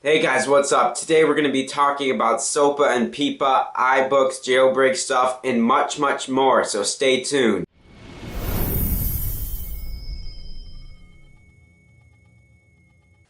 Hey guys, what's up? Today we're going to be talking about Sopa and PIPA, iBooks, jailbreak stuff, and much more, so stay tuned.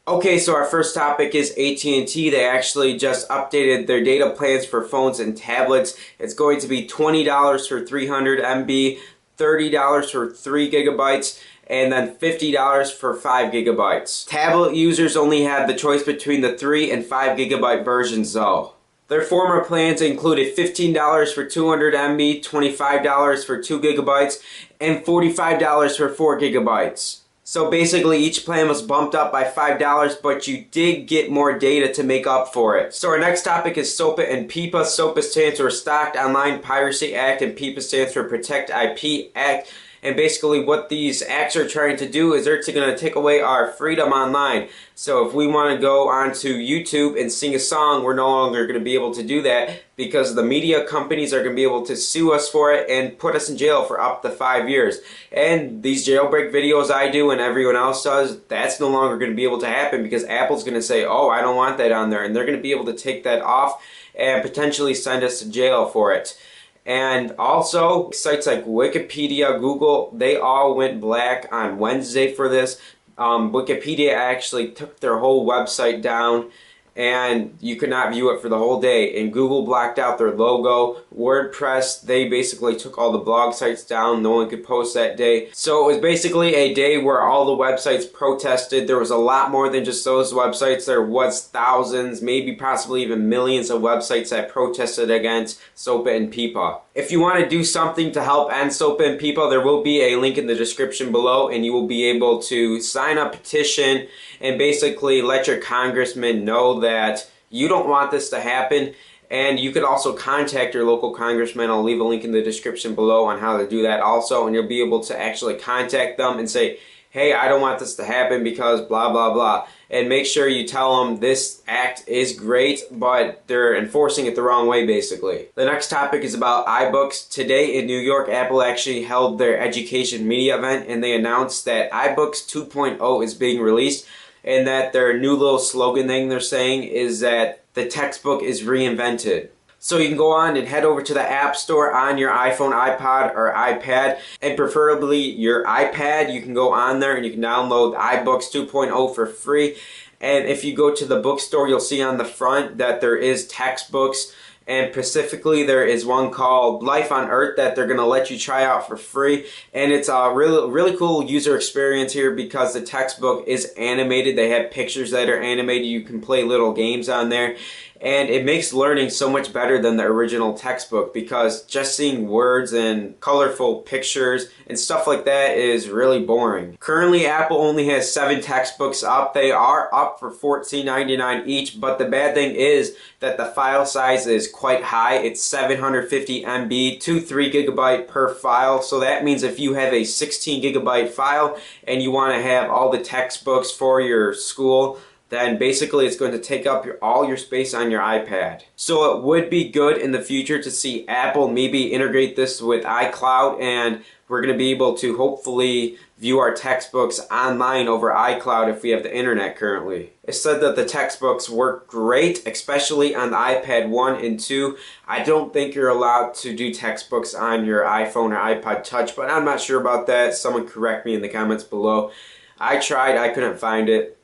Okay, so our first topic is AT&T. They actually just updated their data plans for phones and tablets. It's going to be $20 for 300 MB, $30 for 3 gigabytes, and then $50 for 5 gigabytes. Tablet users only have the choice between the 3 and 5 gigabyte versions though. Their former plans included $15 for 200 MB, $25 for 2 gigabytes, and $45 for 4 gigabytes. So basically each plan was bumped up by $5, but you did get more data to make up for it. So our next topic is Sopa and PIPA. Sopa stands for Stocked Online Piracy Act and PIPA stands for Protect IP Act. And basically what these acts are trying to do is they're going to take away our freedom online. So if we want to go onto YouTube and sing a song, we're no longer going to be able to do that because the media companies are going to be able to sue us for it and put us in jail for up to 5 years. And these jailbreak videos I do and everyone else does, that's no longer going to be able to happen because Apple's going to say, oh, I don't want that on there. And they're going to be able to take that off and potentially send us to jail for it. And also, sites like Wikipedia, Google, they all went black on Wednesday for this. Wikipedia actually took their whole website down and you could not view it for the whole day. And Google blocked out their logo. WordPress, they basically took all the blog sites down. No one could post that day. So it was basically a day where all the websites protested. There was a lot more than just those websites. There was thousands, maybe possibly even millions of websites that protested against Sopa and PIPA. If you want to do something to help end Sopa and PIPA, there will be a link in the description below and you will be able to sign a petition and basically let your congressman know that you don't want this to happen. And you could also contact your local congressman. I'll leave a link in the description below on how to do that also, and you'll be able to actually contact them and say, hey, I don't want this to happen because blah blah blah. And make sure you tell them this act is great, but they're enforcing it the wrong way basically. The next topic is about iBooks. Today in New York, Apple actually held their education media event and they announced that iBooks 2.0 is being released and that their new little slogan thing they're saying is that the textbook is reinvented. So you can go on and head over to the App Store on your iPhone, iPod, or iPad, and preferably your iPad. You can go on there and you can download iBooks 2.0 for free. And if you go to the bookstore, you'll see on the front that there is textbooks. And specifically, there is one called Life on Earth that they're going to let you try out for free. And it's a really cool user experience here because the textbook is animated. They have pictures that are animated. You can play little games on there. And it makes learning so much better than the original textbook because just seeing words and colorful pictures and stuff like that is really boring. Currently, Apple only has 7 textbooks up. They are up for $14.99 each, but the bad thing is that the file size is quite high. It's 750 MB to 3 gigabyte per file. So that means if you have a 16 gigabyte file and you want to have all the textbooks for your school, then basically it's going to take up all your space on your iPad. So it would be good in the future to see Apple maybe integrate this with iCloud, and we're going to be able to hopefully view our textbooks online over iCloud if we have the internet currently. It said that the textbooks work great, especially on the iPad 1 and 2. I don't think you're allowed to do textbooks on your iPhone or iPod Touch, but I'm not sure about that. Someone correct me in the comments below. I tried, I couldn't find it.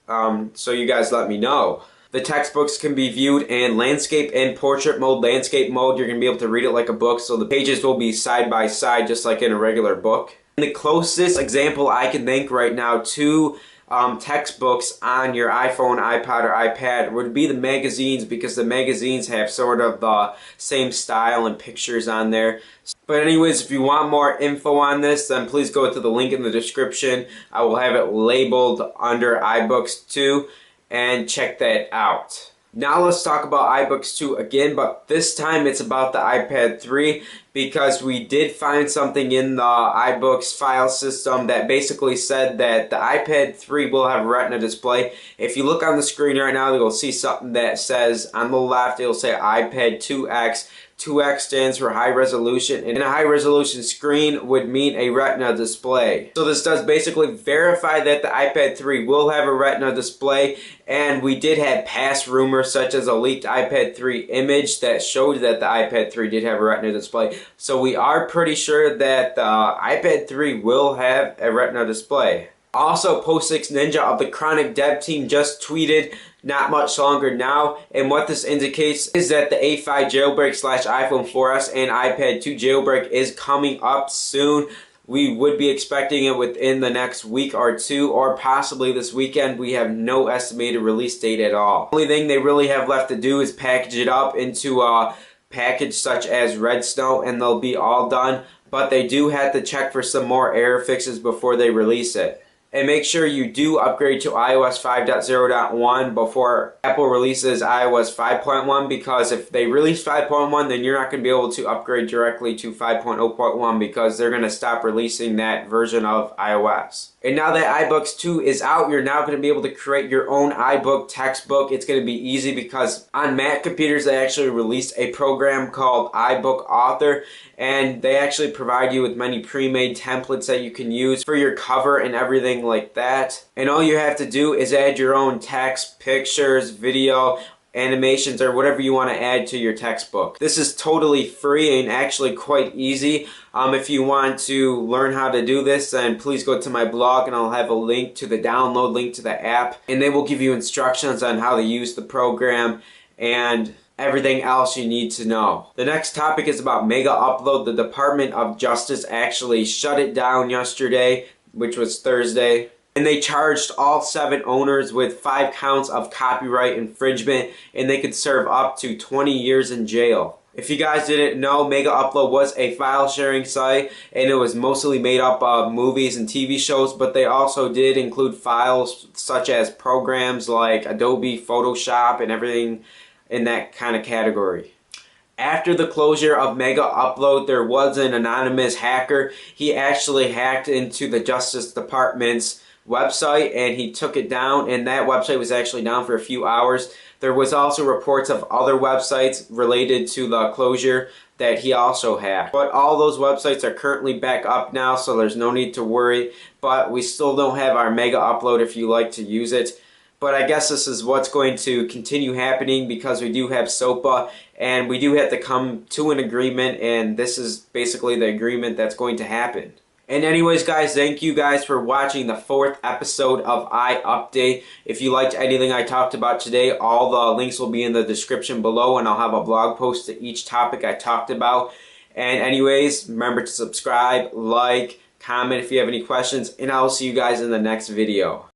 So you guys let me know. The textbooks can be viewed in landscape and portrait mode. Landscape mode, you're going to be able to read it like a book, so the pages will be side by side just like in a regular book. And the closest example I can think right now to textbooks on your iPhone, iPod, or iPad would be the magazines, because the magazines have sort of the same style and pictures on there. But anyways, if you want more info on this, then please go to the link in the description. I will have it labeled under iBooks 2 and check that out. Now let's talk about iBooks 2 again, but this time it's about the iPad 3 because we did find something in the iBooks file system that basically said that the iPad 3 will have a Retina display. If you look on the screen right now, you'll see something that says on the left, it'll say iPad 2X. 2X stands for high resolution, and a high resolution screen would mean a Retina display. So this does basically verify that the iPad 3 will have a Retina display, and we did have past rumors such as a leaked iPad 3 image that showed that the iPad 3 did have a Retina display. So we are pretty sure that the iPad 3 will have a Retina display. Also, Post6 Ninja of the Chronic Dev team just tweeted not much longer now, and what this indicates is that the A5 jailbreak / iPhone 4S and iPad 2 jailbreak is coming up soon. We would be expecting it within the next week or two, or possibly this weekend. We have no estimated release date at all. The only thing they really have left to do is package it up into a package such as Red Snow, and they'll be all done. But they do have to check for some more error fixes before they release it. And make sure you do upgrade to iOS 5.0.1 before Apple releases iOS 5.1, because if they release 5.1, then you're not going to be able to upgrade directly to 5.0.1 because they're going to stop releasing that version of iOS. And now that iBooks 2 is out, you're now going to be able to create your own iBook textbook. It's going to be easy because on Mac computers they actually released a program called iBook Author, and they actually provide you with many pre-made templates that you can use for your cover and everything like that. And all you have to do is add your own text, pictures, video, animations, or whatever you want to add to your textbook. This is totally free and actually quite easy. If you want to learn how to do this, then please go to my blog and I'll have a link to the download link to the app, and they will give you instructions on how to use the program and everything else you need to know. The next topic is about Megaupload. The Department of Justice actually shut it down yesterday, which was Thursday. And they charged all 7 owners with 5 counts of copyright infringement, and they could serve up to 20 years in jail. If you guys didn't know, Megaupload was a file sharing site, and it was mostly made up of movies and TV shows, but they also did include files such as programs like Adobe Photoshop and everything in that kind of category. After the closure of Megaupload, there was an anonymous hacker. He actually hacked into the Justice Department's website and he took it down, and that website was actually down for a few hours. There was also reports of other websites related to the closure that he also hacked. But all those websites are currently back up now, so there's no need to worry. But we still don't have our Megaupload if you like to use it. But I guess this is what's going to continue happening because we do have Sopa and we do have to come to an agreement, and this is basically the agreement that's going to happen. And anyways guys, thank you guys for watching the 4th episode of iUpdate. If you liked anything I talked about today, all the links will be in the description below, and I'll have a blog post to each topic I talked about. And anyways, remember to subscribe, like, comment if you have any questions, and I'll see you guys in the next video.